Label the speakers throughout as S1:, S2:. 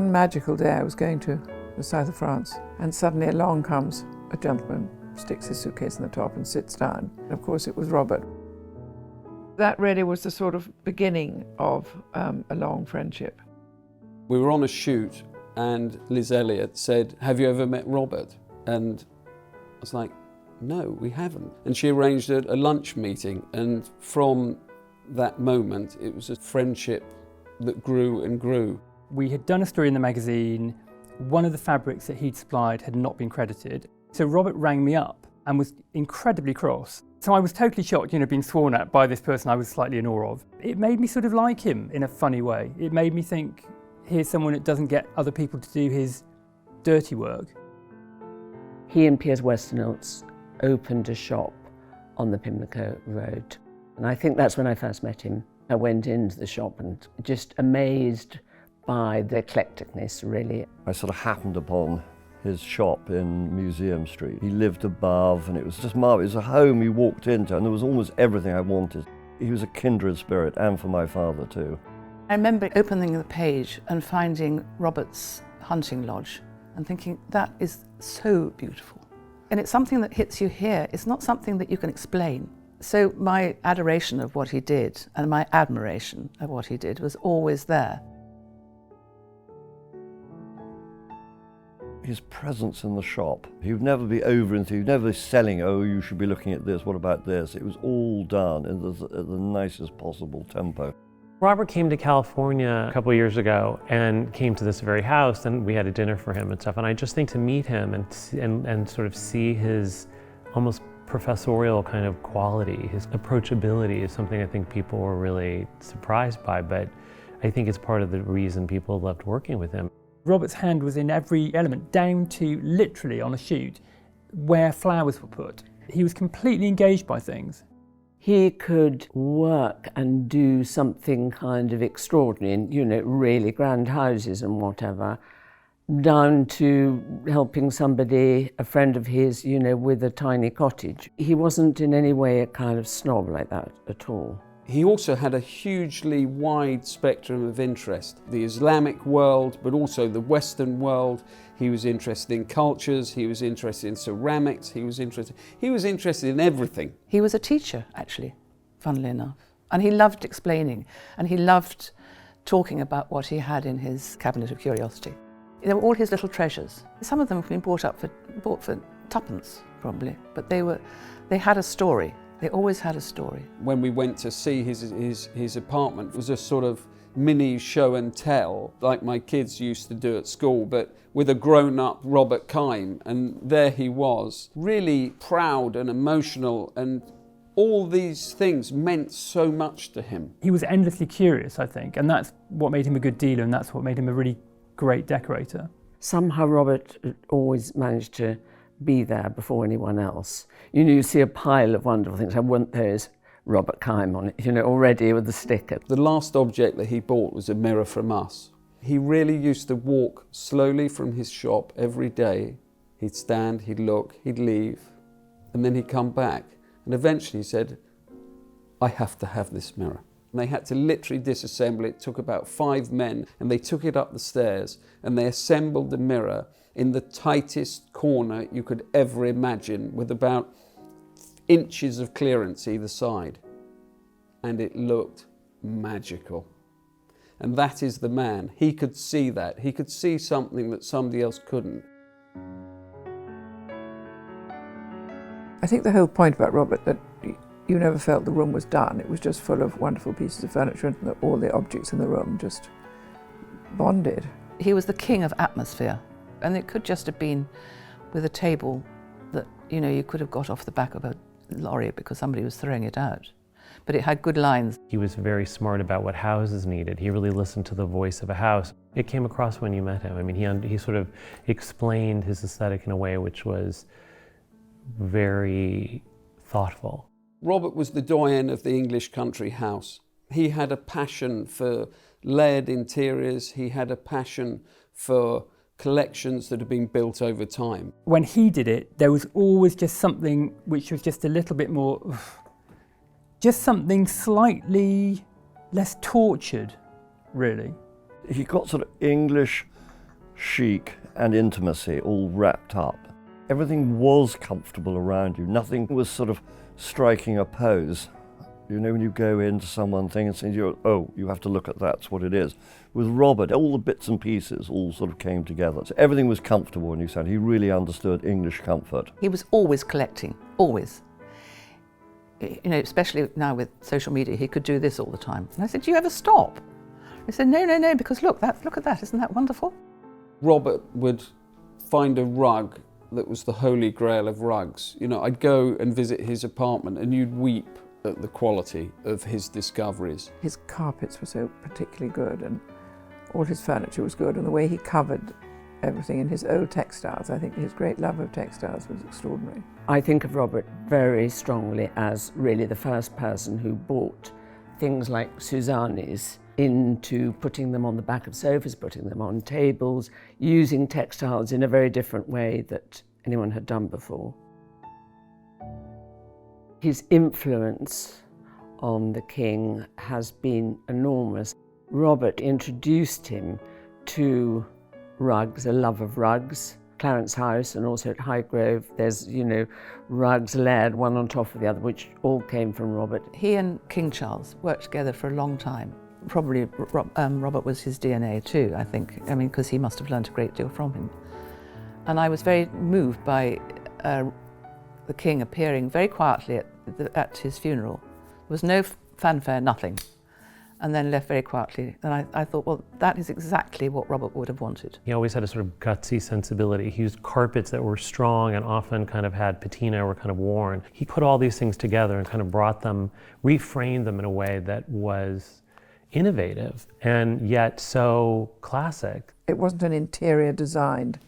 S1: One magical day I was going to the south of France, and suddenly along comes a gentleman, sticks his suitcase in the top and sits down. And of course it was Robert. That really was the sort of beginning of a long friendship.
S2: We were on a shoot and Liz Elliot said, "Have you ever met Robert?" And I was like, "No, we haven't." And she arranged a lunch meeting, and from that moment it was a friendship that grew and grew.
S3: We had done a story in the magazine. One of the fabrics that he'd supplied had not been credited. So Robert rang me up and was incredibly cross. So I was totally shocked, being sworn at by this person I was slightly in awe of. It made me sort of like him in a funny way. It made me think, here's someone that doesn't get other people to do his dirty work.
S4: He and Piers Westonauts opened a shop on the Pimlico Road. And I think that's when I first met him. I went into the shop and just amazed by the eclecticness, really.
S5: I sort of happened upon his shop in Museum Street. He lived above, and it was just marvellous. It was a home you walked into, and there was almost everything I wanted. He was a kindred spirit, and for my father too.
S6: I remember opening the page and finding Robert's hunting lodge and thinking, that is so beautiful. And it's something that hits you here. It's not something that you can explain. So my adoration of what he did and my admiration of what he did was always there.
S5: His presence in the shop, he would never be over into, he would never be selling, "Oh, you should be looking at this, what about this?" It was all done in the nicest possible tempo.
S7: Robert came to California a couple of years ago and came to this very house, and we had a dinner for him and stuff. And I just think to meet him and sort of see his almost professorial kind of quality, his approachability is something I think people were really surprised by, but I think it's part of the reason people loved working with him.
S3: Robert's hand was in every element, down to literally on a shoot where flowers were put. He was completely engaged by things.
S4: He could work and do something kind of extraordinary in, really grand houses and whatever, down to helping somebody, a friend of his, with a tiny cottage. He wasn't in any way a kind of snob like that at all.
S2: He also had a hugely wide spectrum of interest. The Islamic world, but also the Western world. He was interested in cultures, he was interested in ceramics, he was interested in everything.
S6: He was a teacher, actually, funnily enough. And he loved explaining, and he loved talking about what he had in his cabinet of curiosity. They were all his little treasures. Some of them have been bought for tuppence, probably, but they had a story. They always had a story.
S2: When we went to see his apartment, it was a sort of mini show and tell, like my kids used to do at school, but with a grown-up Robert Kime. And there he was, really proud and emotional, and all these things meant so much to him.
S3: He was endlessly curious, I think, and that's what made him a good dealer, and that's what made him a really great decorator.
S4: Somehow Robert always managed to be there before anyone else. You see a pile of wonderful things. I want those Robert Kime on it, already with the sticker.
S2: The last object that he bought was a mirror from us. He really used to walk slowly from his shop every day. He'd stand, he'd look, he'd leave, and then he'd come back. And eventually he said, "I have to have this mirror." And they had to literally disassemble it. It took about 5 men, and they took it up the stairs, and they assembled the mirror in the tightest corner you could ever imagine, with about inches of clearance either side. And it looked magical. And that is the man. He could see that. He could see something that somebody else couldn't.
S1: I think the whole point about Robert, that you never felt the room was done. It was just full of wonderful pieces of furniture, and all the objects in the room just bonded.
S6: He was the king of atmosphere. And it could just have been with a table that, you could have got off the back of a lorry because somebody was throwing it out. But it had good lines.
S7: He was very smart about what houses needed. He really listened to the voice of a house. It came across when you met him. I mean, he sort of explained his aesthetic in a way which was very thoughtful.
S2: Robert was the doyen of the English country house. He had a passion for layered interiors. He had a passion for collections that have been built over time.
S3: When he did it, there was always just something which was just a little bit more, just something slightly less tortured, really.
S5: He got sort of English chic and intimacy all wrapped up. Everything was comfortable around you. Nothing was sort of striking a pose. You know, when you go into someone thing and say, oh, you have to look at that's what it is. With Robert, all the bits and pieces all sort of came together. So everything was comfortable when you said he really understood English comfort.
S6: He was always collecting, always. You know, especially now with social media, he could do this all the time. And I said, do you ever stop? He said, no, because look at that, isn't that wonderful?
S2: Robert would find a rug that was the holy grail of rugs. You know, I'd go and visit his apartment and you'd weep at the quality of his discoveries.
S1: His carpets were so particularly good and all his furniture was good, and the way he covered everything in his old textiles, I think his great love of textiles was extraordinary.
S4: I think of Robert very strongly as really the first person who brought things like Suzanne's into putting them on the back of sofas, putting them on tables, using textiles in a very different way that anyone had done before. His influence on the king has been enormous. Robert introduced him to rugs, a love of rugs. Clarence House and also at Highgrove, there's, you know, rugs layered one on top of the other, which all came from Robert.
S6: He and King Charles worked together for a long time. Probably Robert was his DNA too, I think. I mean, because he must have learned a great deal from him. And I was very moved by the king appearing very quietly at his funeral. There was no fanfare, nothing. And then left very quietly. And I thought, well, that is exactly what Robert would have wanted.
S7: He always had a sort of gutsy sensibility. He used carpets that were strong and often kind of had patina or kind of worn. He put all these things together and kind of brought them, reframed them in a way that was innovative and yet so classic.
S1: It wasn't an interior designed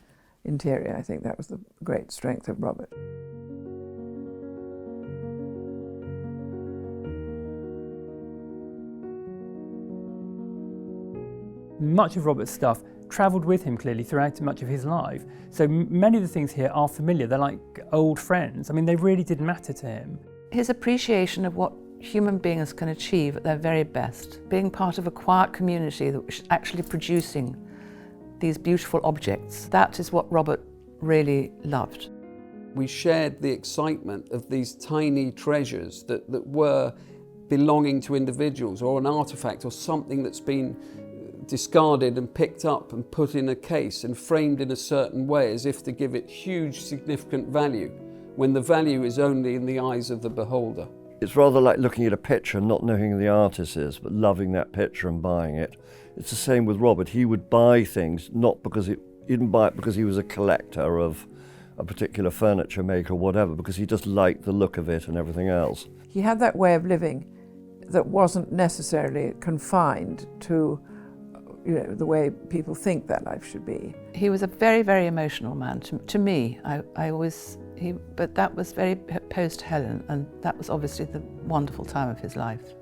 S1: interior. I think that was the great strength of Robert.
S3: Much of Robert's stuff travelled with him clearly throughout much of his life. So many of the things here are familiar. They're like old friends. I mean, they really did matter to him.
S6: His appreciation of what human beings can achieve at their very best, being part of a quiet community that was actually producing these beautiful objects, that is what Robert really loved.
S2: We shared the excitement of these tiny treasures that were belonging to individuals, or an artefact or something that's been discarded and picked up and put in a case and framed in a certain way as if to give it huge significant value, when the value is only in the eyes of the beholder.
S5: It's rather like looking at a picture and not knowing who the artist is, but loving that picture and buying it. It's the same with Robert. He would buy things not because he didn't buy it because he was a collector of a particular furniture maker or whatever, because he just liked the look of it and everything else.
S1: He had that way of living that wasn't necessarily confined to, you know, the way people think their life should be.
S6: He was a very, very emotional man to me. But that was very post-Helen, and that was obviously the wonderful time of his life.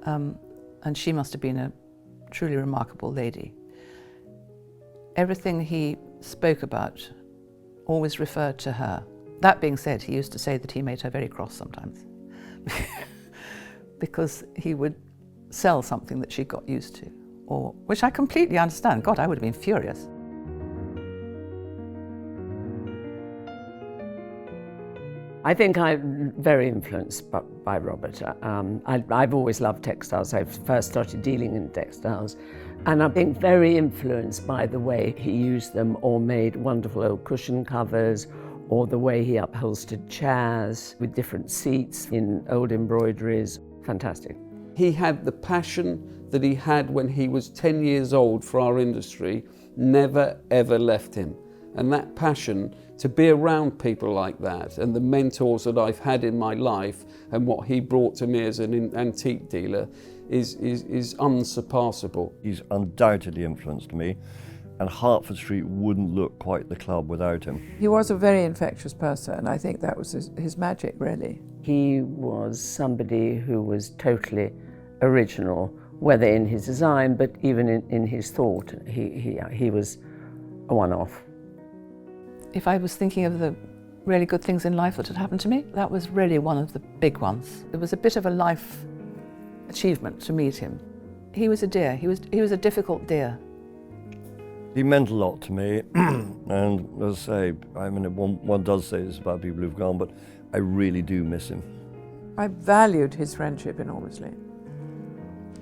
S6: And she must have been a truly remarkable lady. Everything he spoke about always referred to her. That being said, he used to say that he made her very cross sometimes because he would sell something that she got used to, which I completely understand. God, I would have been furious.
S4: I think I'm very influenced by Robert. I've always loved textiles. I first started dealing in textiles, and I've been very influenced by the way he used them or made wonderful old cushion covers, or the way he upholstered chairs with different seats in old embroideries. Fantastic.
S2: He had the passion that he had when he was 10 years old for our industry, never ever left him. And that passion to be around people like that, and the mentors that I've had in my life, and what he brought to me as an antique dealer is unsurpassable.
S5: He's undoubtedly influenced me, and Hertford Street wouldn't look quite the club without him.
S1: He was a very infectious person. I think that was his magic, really.
S4: He was somebody who was totally original, whether in his design, but even in his thought. He was a one-off.
S6: If I was thinking of the really good things in life that had happened to me, that was really one of the big ones. It was a bit of a life achievement to meet him. He was a dear. He was a difficult dear.
S5: He meant a lot to me, and as I say, I mean, one does say this about people who've gone, but I really do miss him.
S1: I valued his friendship enormously.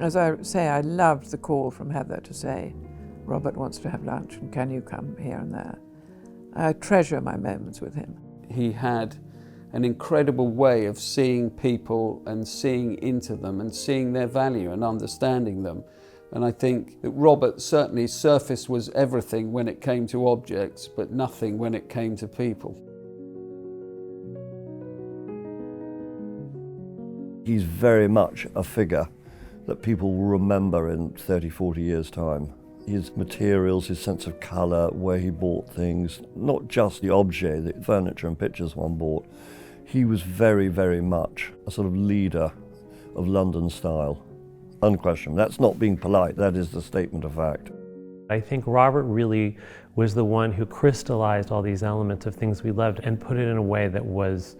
S1: As I say, I loved the call from Heather to say, Robert wants to have lunch, and can you come here and there? I treasure my moments with him.
S2: He had an incredible way of seeing people and seeing into them and seeing their value and understanding them. And I think that Robert certainly surface was everything when it came to objects, but nothing when it came to people.
S5: He's very much a figure that people will remember in 30, 40 years' time. His materials, his sense of colour, where he bought things, not just the objet, the furniture and pictures one bought. He was very, very much a sort of leader of London style. Unquestioned. That's not being polite, that is the statement of fact.
S7: I think Robert really was the one who crystallized all these elements of things we loved and put it in a way that was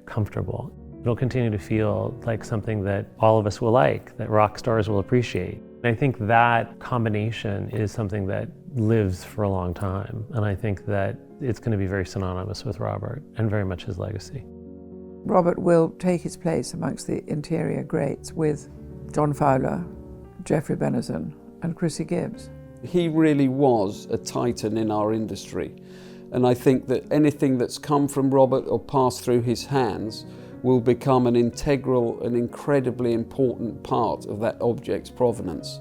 S7: comfortable. It'll continue to feel like something that all of us will like, that rock stars will appreciate. And I think that combination is something that lives for a long time. And I think that it's going to be very synonymous with Robert and very much his legacy.
S1: Robert will take his place amongst the interior greats with John Fowler, Geoffrey Benison and Chrissy Gibbs.
S2: He really was a titan in our industry. And I think that anything that's come from Robert or passed through his hands will become an integral and incredibly important part of that object's provenance.